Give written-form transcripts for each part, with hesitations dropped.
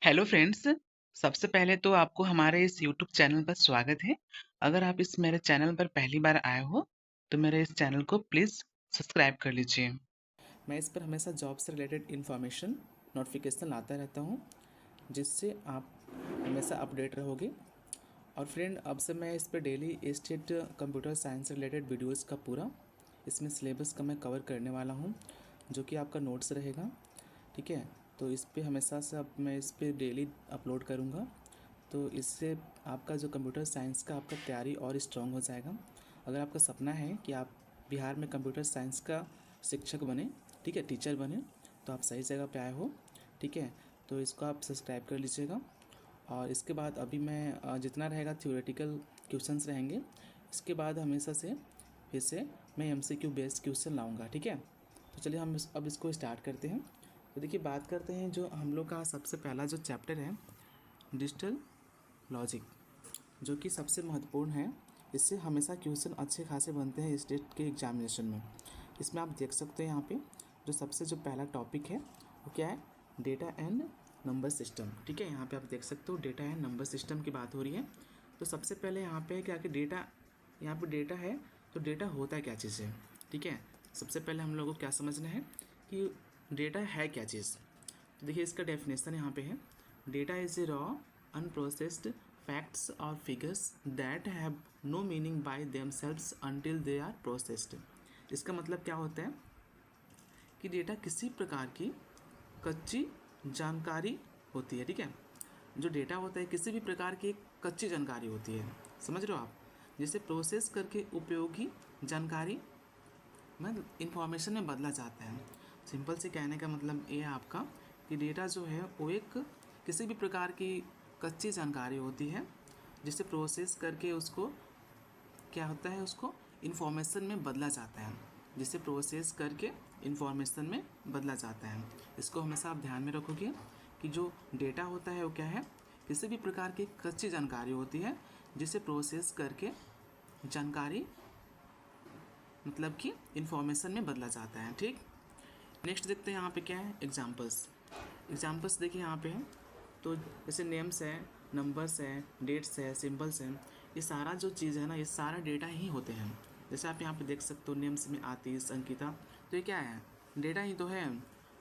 Hello friends. सबसे पहले तो आपको हमारे इस यूट्यूब चैनल पर स्वागत है। अगर आप इस मेरे चैनल पर पहली बार आए हो तो मेरे इस चैनल को प्लीज़ सब्सक्राइब कर लीजिए। मैं इस पर हमेशा जॉब से रिलेटेड इन्फॉर्मेशन नोटिफिकेशन लाता रहता हूँ, जिससे आप हमेशा अपडेट रहोगे। और फ्रेंड, अब से मैं इस पर डेली स्टेट कंप्यूटर साइंस से रिलेटेड वीडियोज़ का पूरा इसमें सिलेबस का मैं कवर करने वाला हूँ, जो कि आपका नोट्स रहेगा। ठीक है, तो इस पे हमेशा से अब मैं इस पे डेली अपलोड करूँगा, तो इससे आपका जो कंप्यूटर साइंस का आपका तैयारी और स्ट्रॉन्ग हो जाएगा। अगर आपका सपना है कि आप बिहार में कंप्यूटर साइंस का शिक्षक बने, ठीक है, टीचर बने, तो आप सही जगह पे आए हो। ठीक है, तो इसको आप सब्सक्राइब कर लीजिएगा। और इसके बाद अभी मैं जितना रहेगा थ्योरेटिकल क्वेश्चंस रहेंगे, इसके बाद हमेशा से फिर से मैं MCQ बेस्ड क्वेश्चन लाऊंगा। ठीक है, तो चलिए हम अब इसको स्टार्ट करते हैं। तो देखिए, बात करते हैं जो हम लोग का सबसे पहला जो चैप्टर है, डिजिटल लॉजिक, जो कि सबसे महत्वपूर्ण है। इससे हमेशा क्वेश्चन अच्छे खासे बनते हैं स्टेट के एग्जामिनेशन में। इसमें आप देख सकते हैं यहाँ पे जो पहला टॉपिक है वो क्या है, डेटा एंड नंबर सिस्टम। ठीक है, यहाँ पे आप देख सकते हो डेटा एंड नंबर सिस्टम की बात हो रही है। तो सबसे पहले यहाँ पे क्या कि डेटा, यहाँ पे डेटा है, तो डेटा होता क्या चीज़ है। ठीक है, सबसे पहले हम लोगों को क्या समझना है कि डेटा है क्या चीज़। तो देखिए, इसका डेफिनेशन यहाँ पे है, data is a raw unprocessed facts और figures that have no meaning by themselves until they are processed. इसका मतलब क्या होता है कि डेटा किसी प्रकार की कच्ची जानकारी होती है। ठीक है, जो डेटा होता है किसी भी प्रकार की एक कच्ची जानकारी होती है, समझ रहे हो आप, जिसे प्रोसेस करके उपयोगी जानकारी में इंफॉर्मेशन में बदला जाता है। सिंपल से कहने का मतलब ये है आपका कि डेटा जो है वो एक किसी भी प्रकार की कच्ची जानकारी होती है, जिसे प्रोसेस करके उसको क्या होता है, उसको इन्फॉर्मेशन में बदला जाता है, जिसे प्रोसेस करके इन्फॉर्मेशन में बदला जाता है। इसको हमेशा आप ध्यान में रखोगे कि जो डेटा होता है वो क्या है, किसी भी प्रकार की कच्ची जानकारी होती है, जिसे प्रोसेस करके जानकारी मतलब कि इन्फॉर्मेशन में बदला जाता है। ठीक, नेक्स्ट देखते हैं यहाँ पे क्या है, एग्जाम्पल्स। एग्जाम्पल्स देखिए यहाँ पे है, तो जैसे नेम्स है, नंबर्स है, डेट्स है, सिंबल्स है, ये सारा जो चीज़ है ना, ये सारा डेटा ही होते हैं। जैसे आप यहाँ पे देख सकते हो, नेम्स में आतिश, अंकिता, तो ये क्या है, डेटा ही तो है।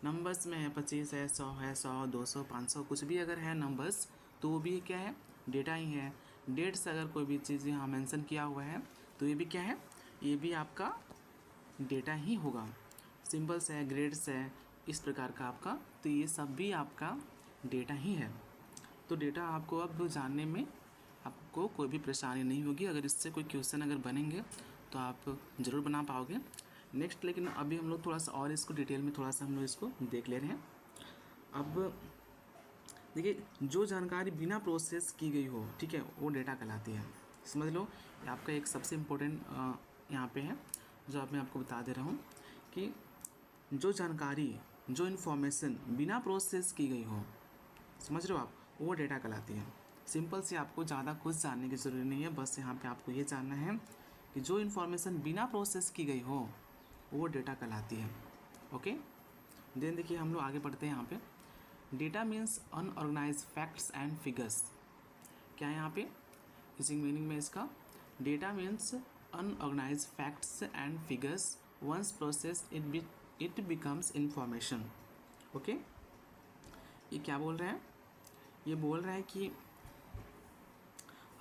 नंबर्स में है 25 है, 100 है, 100, 200, 500, कुछ भी अगर है नंबर्स तो वो भी क्या है, डेटा ही है। डेट्स अगर कोई भी चीज़ यहाँ मेंशन किया हुआ है तो ये भी क्या है, ये भी आपका डेटा ही होगा। सिंबल्स है, ग्रेड्स है, इस प्रकार का आपका, तो ये सब भी आपका डेटा ही है। तो डेटा आपको अब जानने में आपको कोई भी परेशानी नहीं होगी। अगर इससे कोई क्वेश्चन अगर बनेंगे तो आप ज़रूर बना पाओगे। नेक्स्ट, लेकिन अभी हम लोग थोड़ा सा और इसको डिटेल में थोड़ा सा हम लोग इसको देख ले रहे हैं। अब देखिए, जो जानकारी बिना प्रोसेस की गई हो, ठीक है, वो डेटा कहलाती है। समझ लो, ये आपका एक सबसे इम्पोर्टेंट यहाँ पे है, जो अब मैं आपको बता दे रहा हूँ कि जो जानकारी, जो इन्फॉर्मेशन बिना प्रोसेस की गई हो, समझ रहे हो आप, वो डेटा कहलाती है। सिंपल से आपको ज़्यादा कुछ जानने की ज़रूरत नहीं है, बस यहाँ पे आपको ये जानना है कि जो इन्फॉर्मेशन बिना प्रोसेस की गई हो वो डेटा कहलाती है। ओके, देन देखिए हम लोग आगे बढ़ते हैं। यहाँ पे data means unorganise facts and figures. क्या है यहाँ पे यूजिंग मीनिंग में इसका, data means unorganise facts and figures, once process it becomes information. Okay, ये क्या बोल रहा है, ये बोल रहा है कि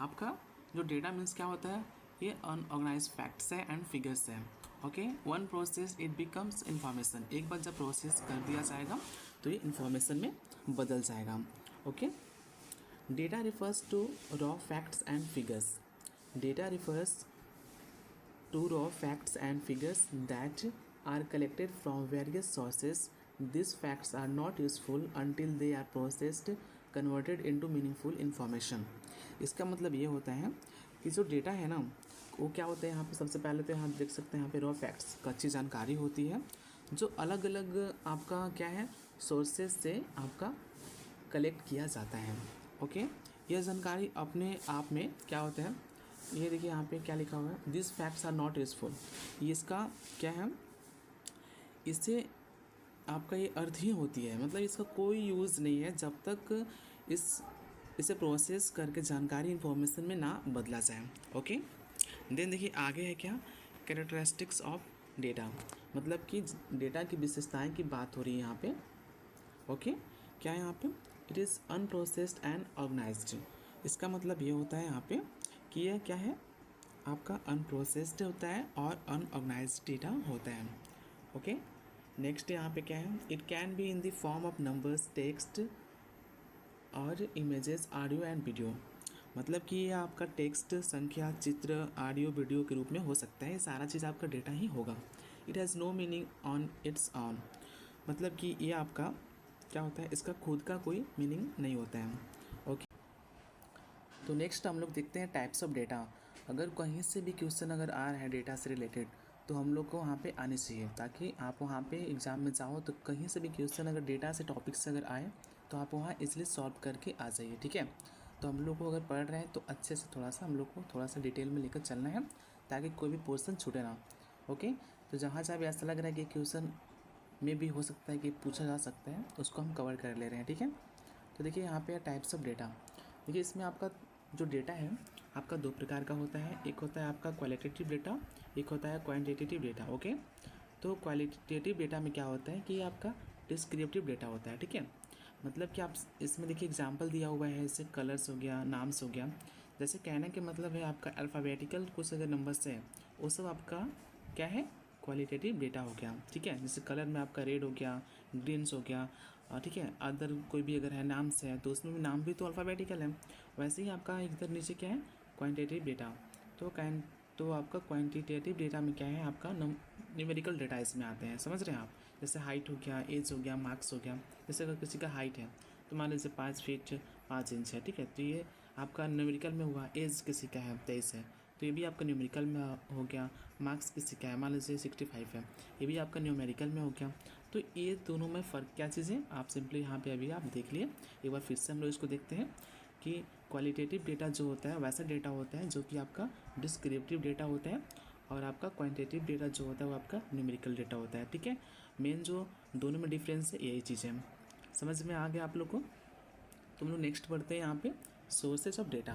आपका जो डेटा मीन्स क्या होता है, ये अनऑर्गेनाइज फैक्ट्स है एंड फिगर्स है। Okay, one process it becomes information, एक बार जब प्रोसेस कर दिया जाएगा तो ये इंफॉर्मेशन में बदल जाएगा। Okay, data refers to raw facts and figures. Data refers to raw facts and figures that are collected from various sources. These facts are not useful until they are processed, converted into meaningful information. इसका मतलब ये होता है कि जो data है ना, वो क्या होता है, यहाँ पे सबसे पहले तो यहाँ देख सकते हैं, यहाँ पे रॉ फैक्ट्स कच्ची जानकारी होती है, जो अलग अलग आपका क्या है, सोर्सेज से आपका कलेक्ट किया जाता है। ओके, यह जानकारी अपने आप में क्या होता है, ये देखिए यहाँ पे क्या लिखा हुआ है, this facts are not useful. ये इसका क्या है, इससे आपका ये अर्थ ही होती है, मतलब इसका कोई यूज़ नहीं है जब तक इस इसे प्रोसेस करके जानकारी इन्फॉर्मेशन में ना बदला जाए। ओके, देन देखिए आगे है क्या, कैरेक्टरिस्टिक्स ऑफ डेटा, मतलब कि डेटा की विशेषताएं की बात हो रही है यहाँ पे। ओके, क्या है यहाँ पे, it is unprocessed and organised. इसका मतलब ये होता है यहाँ पे कि यह क्या है, आपका अनप्रोसेस्ड होता है और अनऑर्गेनाइज्ड डेटा होता है। ओके, नेक्स्ट यहाँ पे क्या है, it can be in the form of numbers, text और इमेजेस, ऑडियो एंड वीडियो। मतलब कि ये आपका टेक्स्ट, संख्या, चित्र, ऑडियो, वीडियो के रूप में हो सकता है। ये सारा चीज़ आपका डेटा ही होगा। It has no meaning on its own, मतलब कि ये आपका क्या होता है, इसका खुद का कोई मीनिंग नहीं होता है। ओके, तो नेक्स्ट हम लोग देखते हैं टाइप्स ऑफ डेटा। अगर कहीं से भी क्वेश्चन अगर आ रहा है डेटा से रिलेटेड, तो हम लोग को वहाँ पे आनी चाहिए, ताकि आप वहाँ पे एग्ज़ाम में जाओ तो कहीं से भी क्वेश्चन अगर डेटा से टॉपिक से अगर आए तो आप वहाँ इजीली सॉल्व करके आ जाइए। ठीक है, तो हम लोग को अगर पढ़ रहे हैं तो अच्छे से थोड़ा सा हम लोग को थोड़ा सा डिटेल में लेकर चलना है, ताकि कोई भी पोर्सन छूटे ना। ओके, तो जहाँ जहाँ भी ऐसा लग रहा है कि क्वेश्चन में भी हो सकता है कि पूछा जा सकता है, उसको हम कवर कर ले रहे हैं। ठीक है, तो देखिए यहाँ पे टाइप्स ऑफ डेटा। देखिए इसमें आपका जो डेटा है आपका दो प्रकार का होता है, एक होता है आपका क्वालिटेटिव डेटा, एक होता है क्वांटिटेटिव डेटा। ओके, तो क्वालिटेटिव डेटा में क्या होता है कि आपका डिस्क्रिप्टिव डेटा होता है। ठीक है, मतलब कि आप इसमें देखिए एग्जांपल दिया हुआ है, जैसे कलर्स हो गया, नाम्स हो गया। जैसे कहने के मतलब है आपका अल्फ़ाबेटिकल कुछ अगर नंबर्स है वो सब आपका क्या है, क्वालिटेटिव डेटा हो गया। ठीक है, जैसे कलर में आपका रेड हो गया, ग्रीन्स हो गया, ठीक है, अदर कोई भी अगर है नाम्स है तो उसमें भी नाम भी तो अल्फ़ाबेटिकल है। वैसे ही आपका इधर नीचे क्या है, क्वांटिटेटिव डेटा। तो तो आपका क्वांटिटेटिव डेटा में क्या है, आपका न्यूमेरिकल डेटा इसमें आते हैं, समझ रहे हैं आप। जैसे हाइट हो गया, एज हो गया, मार्क्स हो गया। जैसे अगर किसी का हाइट है तो मान लीजिए 5 फीट 5 इंच है। ठीक है, तो ये आपका न्यूमेरिकल में हुआ। एज किसी का है 23 है, तो ये भी आपका न्यूमेरिकल में हो गया। मार्क्स किसी का है मान लीजिए 65 है, ये भी आपका न्यूमेरिकल में हो गया। तो ये दोनों में फ़र्क क्या चीज़ है, आप सिंपली यहाँ पे अभी आप देख लिए। एक बार फिर से हम लोग इसको देखते हैं कि क्वालिटेटिव डेटा जो होता है वैसा डेटा होता है जो कि आपका डिस्क्रिप्टिव डेटा होता है, और आपका क्वांटिटेटिव डेटा जो होता है वो आपका न्यूमेरिकल डेटा होता है। ठीक है, मेन जो दोनों में डिफरेंस है यही चीज़ है। समझ में आ गया आप लोग को। तो हम लोग नेक्स्ट बढ़ते हैं यहाँ पे सोर्सेज ऑफ डेटा।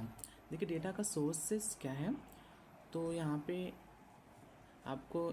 देखिए डेटा का सोर्सेज क्या है, तो आपको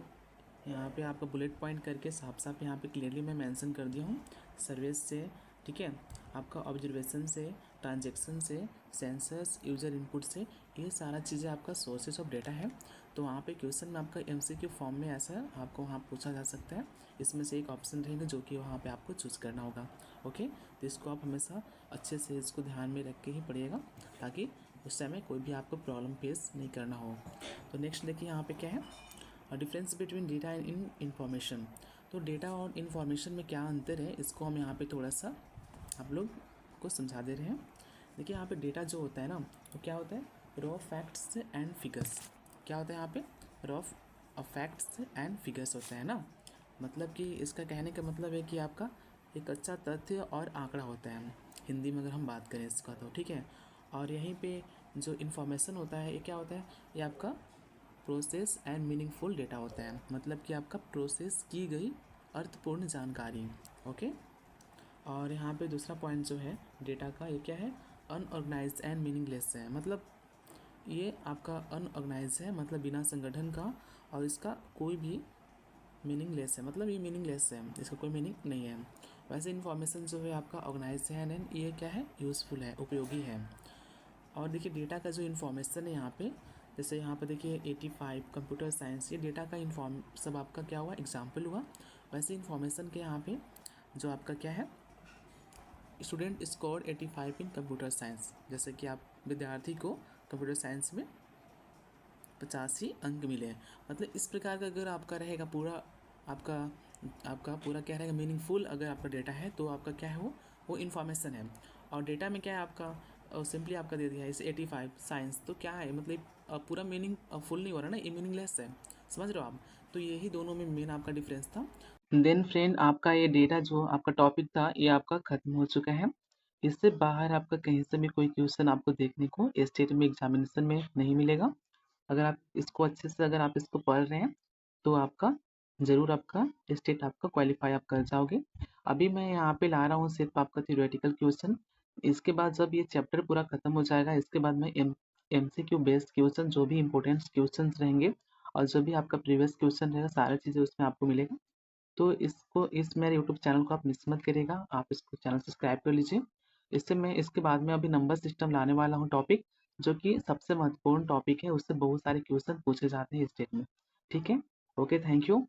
यहाँ पे आपका बुलेट पॉइंट करके साफ साफ यहाँ पे क्लियरली मैं मेंशन कर दिया हूँ। सर्विस से, ठीक है, आपका ऑब्जर्वेशन से, ट्रांजैक्शन से, सेंसर्स, यूज़र इनपुट से, ये सारा चीज़ें आपका सोर्सेज ऑफ डेटा है। तो वहाँ पे क्वेश्चन में आपका एमसीक्यू फॉर्म में ऐसा आपको वहाँ पूछा जा सकता है। इसमें से एक ऑप्शन रहेगा जो कि वहाँ पे आपको चूज़ करना होगा। ओके, तो इसको आप हमेशा अच्छे से इसको ध्यान में रख के ही पढ़िएगा, ताकि उस समय कोई भी आपको प्रॉब्लम फेस नहीं करना हो। तो नेक्स्ट देखिए यहाँ पे क्या है, difference between data and in information. तो डेटा और इन्फॉर्मेशन में क्या अंतर है, इसको हम यहाँ पे थोड़ा सा आप लोग को समझा दे रहे हैं। देखिए यहाँ पे डेटा जो होता है ना, वो क्या होता है, रॉ फैक्ट्स एंड फिगर्स। क्या होता है यहाँ पे, रॉ फैक्ट्स एंड फिगर्स होता है ना। मतलब कि इसका कहने का मतलब है कि आपका एक अच्छा तथ्य और आंकड़ा होता है, हिंदी में अगर हम बात करें इसका तो। ठीक है, और यहीं पे जो इन्फॉर्मेशन होता है ये क्या होता है, ये आपका प्रोसेस एंड मीनिंगफुल डेटा होता है। मतलब कि आपका प्रोसेस की गई अर्थपूर्ण जानकारी। ओके, और यहाँ पे दूसरा पॉइंट जो है डेटा का, ये क्या है, अनऑर्गेनाइज एंड मीनिंगलेस है। मतलब ये आपका अनऑर्गेनाइज है, मतलब बिना संगठन का, और इसका कोई भी मीनिंगलेस है, मतलब ये मीनिंगलेस है, इसका कोई मीनिंग नहीं है। वैसे इन्फॉर्मेशन जो है आपका ऑर्गेनाइज है एंड ये क्या है, यूज़फुल है, उपयोगी है। और देखिए डेटा का जो इन्फॉर्मेशन है यहाँ पे, जैसे यहाँ पे देखिए 85 कंप्यूटर साइंस, ये डेटा का इन्फॉर्म सब आपका क्या हुआ, एग्जाम्पल हुआ। वैसे इन्फॉर्मेशन के यहाँ पे जो आपका क्या है, स्टूडेंट स्कोर 85 इन कंप्यूटर साइंस, जैसे कि आप विद्यार्थी को कंप्यूटर साइंस में 85 अंक मिले हैं। मतलब इस प्रकार का अगर आपका रहेगा पूरा, आपका आपका पूरा क्या रहेगा, मीनिंगफुल अगर आपका डेटा है तो आपका क्या है, वो इन्फॉर्मेशन है। और डेटा में क्या है आपका, सिंपली आपका दे दिया है इसे 85 साइंस, तो क्या है, मतलब पूरा मीनिंग फुल नहीं हो रहा ना, ये मीनिंगलेस है। समझ रहे हो आप। तो यही दोनों में मेन आपका डिफरेंस था। देन फ्रेंड, आपका ये डेटा जो आपका टॉपिक था ये आपका खत्म हो चुका है। इससे बाहर आपका कहीं से भी कोई क्वेश्चन आपको देखने को स्टेट में एग्जामिनेशन में नहीं मिलेगा। अगर आप इसको अच्छे से अगर आप इसको पढ़ रहे हैं तो आपका ज़रूर आपका स्टेट आपका क्वालिफाई आप कर जाओगे। अभी मैं यहाँ पे ला रहा हूँ सिर्फ आपका थ्योरेटिकल क्वेश्चन, इसके बाद जब ये चैप्टर पूरा खत्म हो जाएगा, इसके बाद मैं एमसीक्यू बेस्ड क्वेश्चन, जो भी इंपॉर्टेंट क्वेश्चन रहेंगे और जो भी आपका प्रीवियस क्वेश्चन रहेगा, सारी चीज़ें उसमें आपको मिलेगा। तो इसको, इस मेरे यूट्यूब चैनल को आप मिस मत करिएगा, आप इसको चैनल सब्सक्राइब कर लीजिए। इससे मैं इसके बाद में अभी नंबर सिस्टम लाने वाला हूँ टॉपिक, जो कि सबसे महत्वपूर्ण टॉपिक है, उससे बहुत सारे क्वेश्चन पूछे जाते हैं इस डेट में। ठीक है, ओके, थैंक यू।